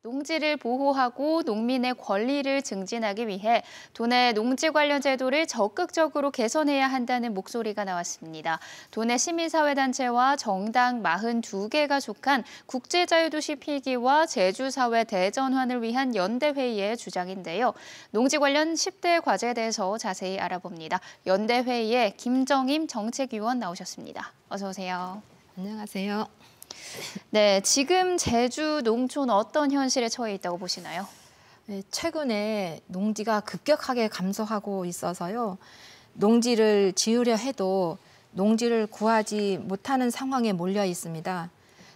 농지를 보호하고 농민의 권리를 증진하기 위해 도내 농지 관련 제도를 적극적으로 개선해야 한다는 목소리가 나왔습니다. 도내 시민사회단체와 정당 42개가 속한 국제자유도시 필기와 제주사회 대전환을 위한 연대회의의 주장인데요. 농지 관련 10대 과제에 대해서 자세히 알아봅니다. 연대회의에 김정임 정책위원 나오셨습니다. 어서 오세요. 안녕하세요. 네, 지금 제주 농촌 어떤 현실에 처해 있다고 보시나요? 네, 최근에 농지가 급격하게 감소하고 있어서요. 농지를 지으려 해도 농지를 구하지 못하는 상황에 몰려 있습니다.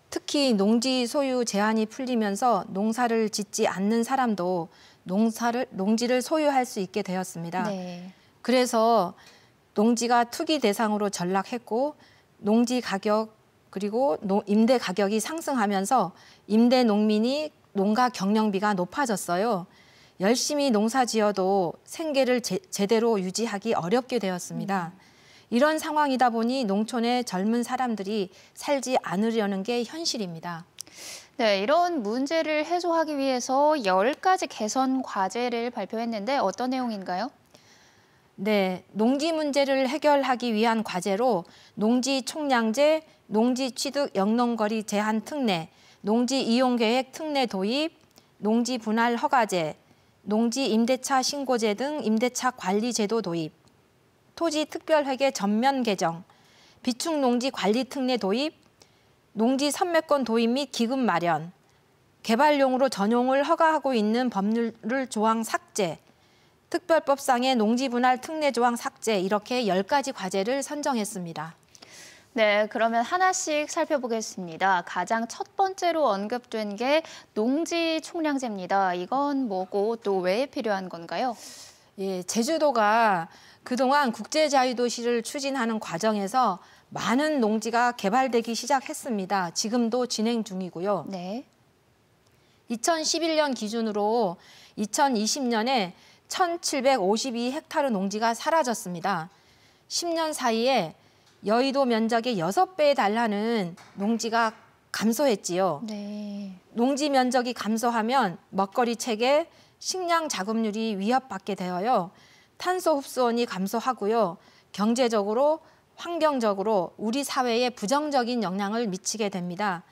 특히 농지 소유 제한이 풀리면서 농사를 짓지 않는 사람도 농지를 소유할 수 있게 되었습니다. 네. 그래서 농지가 투기 대상으로 전락했고 농지 가격 그리고 임대 가격이 상승하면서 임대 농민이 농가 경영비가 높아졌어요. 열심히 농사 지어도 생계를 제대로 유지하기 어렵게 되었습니다. 이런 상황이다 보니 농촌의 젊은 사람들이 살지 않으려는 게 현실입니다. 네, 이런 문제를 해소하기 위해서 10가지 개선 과제를 발표했는데 어떤 내용인가요? 네, 농지 문제를 해결하기 위한 과제로 농지 총량제, 농지 취득 영농거리 제한 특례, 농지 이용계획 특례 도입, 농지 분할 허가제, 농지 임대차 신고제 등 임대차 관리 제도 도입, 토지 특별회계 전면 개정, 비축 농지 관리 특례 도입, 농지 선매권 도입 및 기금 마련, 개발용으로 전용을 허가하고 있는 법률 조항 삭제, 특별법상의 농지 분할 특례 조항 삭제 이렇게 10가지 과제를 선정했습니다. 네, 그러면 하나씩 살펴보겠습니다. 가장 첫 번째로 언급된 게 농지 총량제입니다. 이건 뭐고 또 왜 필요한 건가요? 예, 제주도가 그동안 국제자유도시를 추진하는 과정에서 많은 농지가 개발되기 시작했습니다. 지금도 진행 중이고요. 네. 2011년 기준으로 2020년에 1,752헥타르 농지가 사라졌습니다. 10년 사이에 여의도 면적의 6배에 달하는 농지가 감소했지요. 네. 농지 면적이 감소하면 먹거리 체계, 식량 자급률이 위협받게 되어요. 탄소 흡수원이 감소하고요. 경제적으로, 환경적으로 우리 사회에 부정적인 영향을 미치게 됩니다.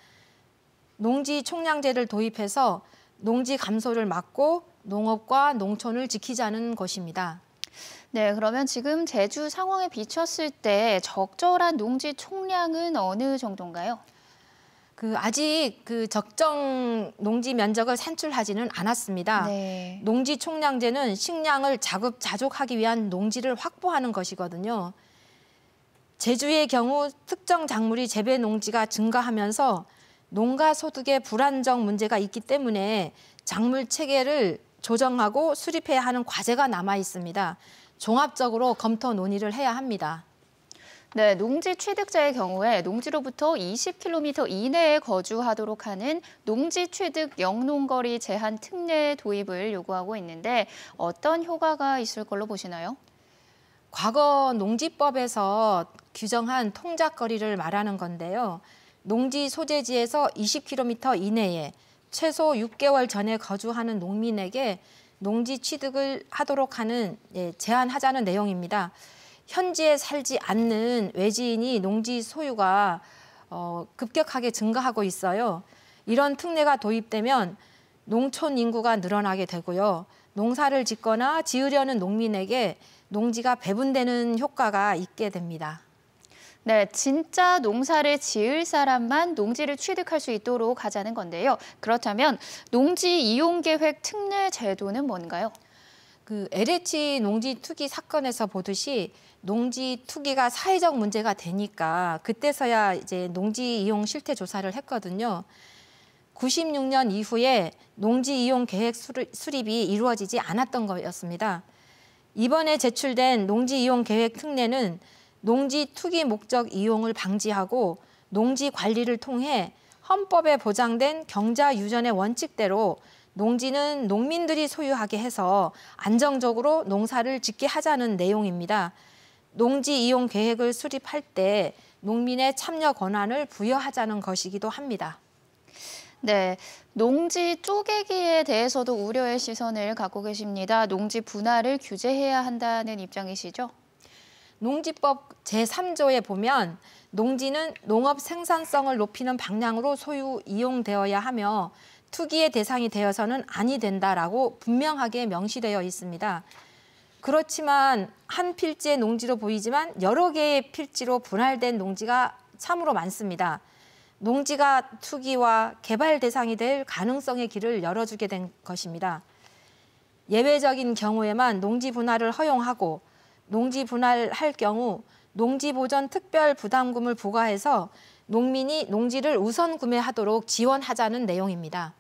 농지 총량제를 도입해서 농지 감소를 막고 농업과 농촌을 지키자는 것입니다. 네, 그러면 지금 제주 상황에 비쳤을 때 적절한 농지 총량은 어느 정도인가요? 아직 적정 농지 면적을 산출하지는 않았습니다. 네. 농지 총량제는 식량을 자급자족하기 위한 농지를 확보하는 것이거든요. 제주의 경우 특정 작물이 재배 농지가 증가하면서 농가 소득의 불안정 문제가 있기 때문에 작물 체계를 조정하고 수립해야 하는 과제가 남아 있습니다. 종합적으로 검토 논의를 해야 합니다. 네, 농지 취득자의 경우에 농지로부터 20km 이내에 거주하도록 하는 농지 취득 영농거리 제한 특례 도입을 요구하고 있는데 어떤 효과가 있을 걸로 보시나요? 과거 농지법에서 규정한 통작거리를 말하는 건데요. 농지 소재지에서 20km 이내에 최소 6개월 전에 거주하는 농민에게 농지 취득을 하도록 하는 제한하자는 내용입니다. 현지에 살지 않는 외지인이 농지 소유가 급격하게 증가하고 있어요. 이런 특례가 도입되면 농촌 인구가 늘어나게 되고요. 농사를 짓거나 지으려는 농민에게 농지가 배분되는 효과가 있게 됩니다. 네, 진짜 농사를 지을 사람만 농지를 취득할 수 있도록 하자는 건데요. 그렇다면 농지 이용계획 특례 제도는 뭔가요? LH 농지 투기 사건에서 보듯이 농지 투기가 사회적 문제가 되니까 그때서야 이제 농지 이용 실태 조사를 했거든요. 96년 이후에 농지 이용 계획 수립이 이루어지지 않았던 거였습니다. 이번에 제출된 농지 이용 계획 특례는 농지 투기 목적 이용을 방지하고 농지 관리를 통해 헌법에 보장된 경자 유전의 원칙대로 농지는 농민들이 소유하게 해서 안정적으로 농사를 짓게 하자는 내용입니다. 농지 이용 계획을 수립할 때 농민의 참여 권한을 부여하자는 것이기도 합니다. 네, 농지 쪼개기에 대해서도 우려의 시선을 갖고 계십니다. 농지 분할을 규제해야 한다는 입장이시죠? 농지법 제3조에 보면 농지는 농업 생산성을 높이는 방향으로 소유 이용되어야 하며 투기의 대상이 되어서는 아니 된다라고 분명하게 명시되어 있습니다. 그렇지만 한 필지의 농지로 보이지만 여러 개의 필지로 분할된 농지가 참으로 많습니다. 농지가 투기와 개발 대상이 될 가능성의 길을 열어주게 된 것입니다. 예외적인 경우에만 농지 분할을 허용하고 농지 분할할 경우 농지보전 특별 부담금을 부과해서 농민이 농지를 우선 구매하도록 지원하자는 내용입니다.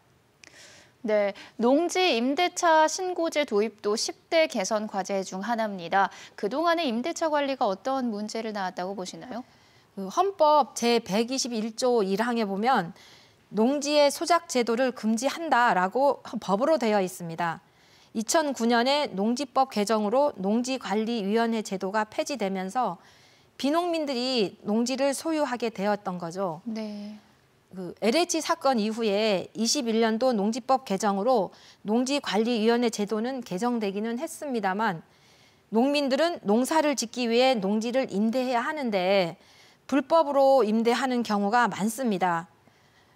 네, 농지 임대차 신고제 도입도 10대 개선 과제 중 하나입니다. 그동안의 임대차 관리가 어떤 문제를 낳았다고 보시나요? 헌법 제121조 1항에 보면 농지의 소작 제도를 금지한다라고 법으로 되어 있습니다. 2009년에 농지법 개정으로 농지관리위원회 제도가 폐지되면서 비농민들이 농지를 소유하게 되었던 거죠. 네. LH 사건 이후에 21년도 농지법 개정으로 농지관리위원회 제도는 개정되기는 했습니다만 농민들은 농사를 짓기 위해 농지를 임대해야 하는데 불법으로 임대하는 경우가 많습니다.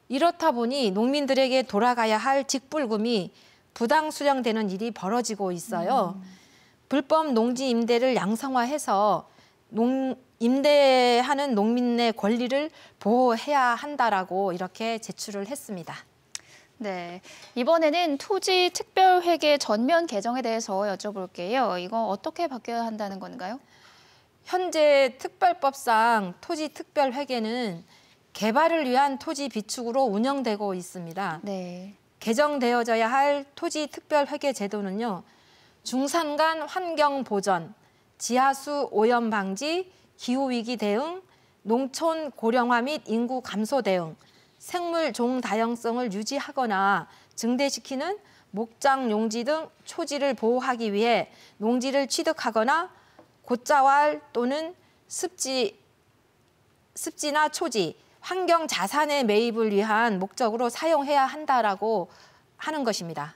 이렇다 보니 농민들에게 돌아가야 할 직불금이 부당 수령되는 일이 벌어지고 있어요. 불법 농지 임대를 양성화해서 임대하는 농민의 권리를 보호해야 한다라고 이렇게 제출을 했습니다. 네, 이번에는 토지 특별회계 전면 개정에 대해서 여쭤볼게요. 이거 어떻게 바뀌어야 한다는 건가요? 현재 특별법상 토지 특별회계는 개발을 위한 토지 비축으로 운영되고 있습니다. 네. 개정되어져야 할 토지 특별회계 제도는요. 중산간 환경 보전, 지하수 오염 방지, 기후위기 대응, 농촌 고령화 및 인구 감소 대응, 생물 종 다양성을 유지하거나 증대시키는 목장 용지 등 초지를 보호하기 위해 농지를 취득하거나 곶자왈 또는 습지나 초지, 환경 자산의 매입을 위한 목적으로 사용해야 한다라고 하는 것입니다.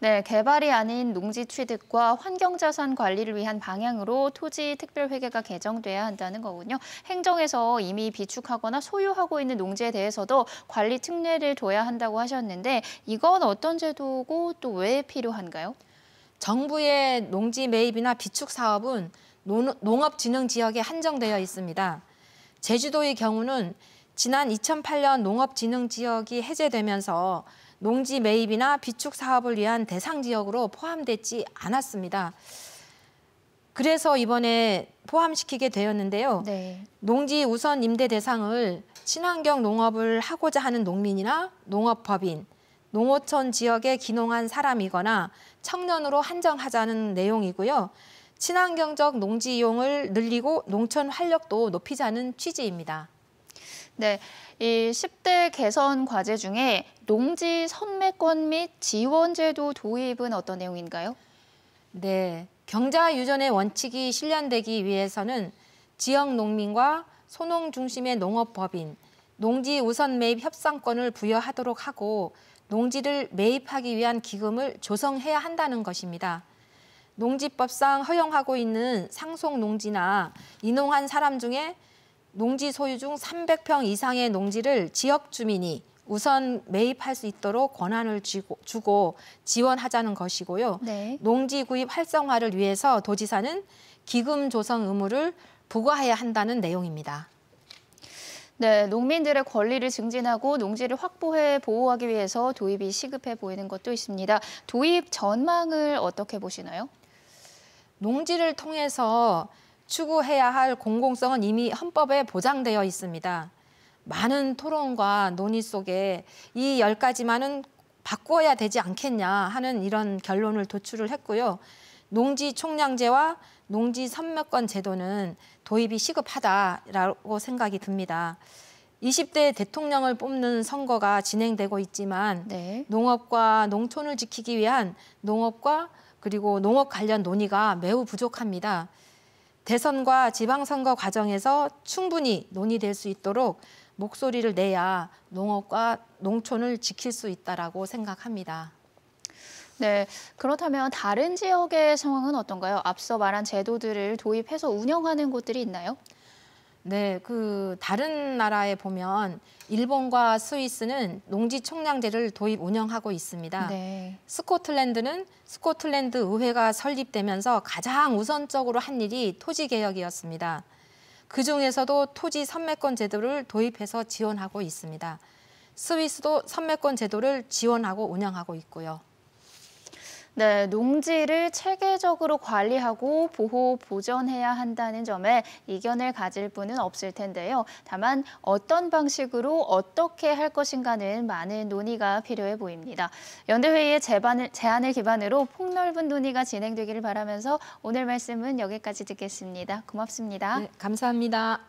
네, 개발이 아닌 농지 취득과 환경자산 관리를 위한 방향으로 토지 특별회계가 개정돼야 한다는 거군요. 행정에서 이미 비축하거나 소유하고 있는 농지에 대해서도 관리 특례를 둬야 한다고 하셨는데 이건 어떤 제도고 또 왜 필요한가요? 정부의 농지 매입이나 비축 사업은 농업진흥지역에 한정되어 있습니다. 제주도의 경우는 지난 2008년 농업진흥지역이 해제되면서 농지 매입이나 비축 사업을 위한 대상 지역으로 포함되지 않았습니다. 그래서 이번에 포함시키게 되었는데요. 네. 농지 우선 임대 대상을 친환경 농업을 하고자 하는 농민이나 농업법인, 농어촌 지역에 귀농한 사람이거나 청년으로 한정하자는 내용이고요. 친환경적 농지 이용을 늘리고 농촌 활력도 높이자는 취지입니다. 네, 이 10대 개선 과제 중에 농지 선매권 및 지원제도 도입은 어떤 내용인가요? 네, 경자 유전의 원칙이 실현되기 위해서는 지역 농민과 소농 중심의 농업법인, 농지 우선 매입 협상권을 부여하도록 하고 농지를 매입하기 위한 기금을 조성해야 한다는 것입니다. 농지법상 허용하고 있는 상속 농지나 이농한 사람 중에 농지 소유 중 300평 이상의 농지를 지역 주민이 우선 매입할 수 있도록 권한을 주고 지원하자는 것이고요. 네. 농지 구입 활성화를 위해서 도지사는 기금 조성 의무를 부과해야 한다는 내용입니다. 네, 농민들의 권리를 증진하고 농지를 확보해 보호하기 위해서 도입이 시급해 보이는 것도 있습니다. 도입 전망을 어떻게 보시나요? 농지를 통해서 추구해야 할 공공성은 이미 헌법에 보장되어 있습니다. 많은 토론과 논의 속에 이 10가지만은 바꾸어야 되지 않겠냐 하는 이런 결론을 도출을 했고요. 농지 총량제와 농지 선매권 제도는 도입이 시급하다라고 생각이 듭니다. 20대 대통령을 뽑는 선거가 진행되고 있지만 네. 농업과 농촌을 지키기 위한 농업과 그리고 농업 관련 논의가 매우 부족합니다. 대선과 지방선거 과정에서 충분히 논의될 수 있도록 목소리를 내야 농업과 농촌을 지킬 수 있다라고 생각합니다. 네, 그렇다면 다른 지역의 상황은 어떤가요? 앞서 말한 제도들을 도입해서 운영하는 곳들이 있나요? 네, 다른 나라에 보면 일본과 스위스는 농지 총량제를 도입 운영하고 있습니다. 네. 스코틀랜드는 스코틀랜드 의회가 설립되면서 가장 우선적으로 한 일이 토지 개혁이었습니다. 그중에서도 토지 선매권 제도를 도입해서 지원하고 있습니다. 스위스도 선매권 제도를 지원하고 운영하고 있고요. 네, 농지를 체계적으로 관리하고 보호, 보존해야 한다는 점에 이견을 가질 분은 없을 텐데요. 다만 어떤 방식으로 어떻게 할 것인가는 많은 논의가 필요해 보입니다. 연대회의의 제안을 기반으로 폭넓은 논의가 진행되기를 바라면서 오늘 말씀은 여기까지 듣겠습니다. 고맙습니다. 네, 감사합니다.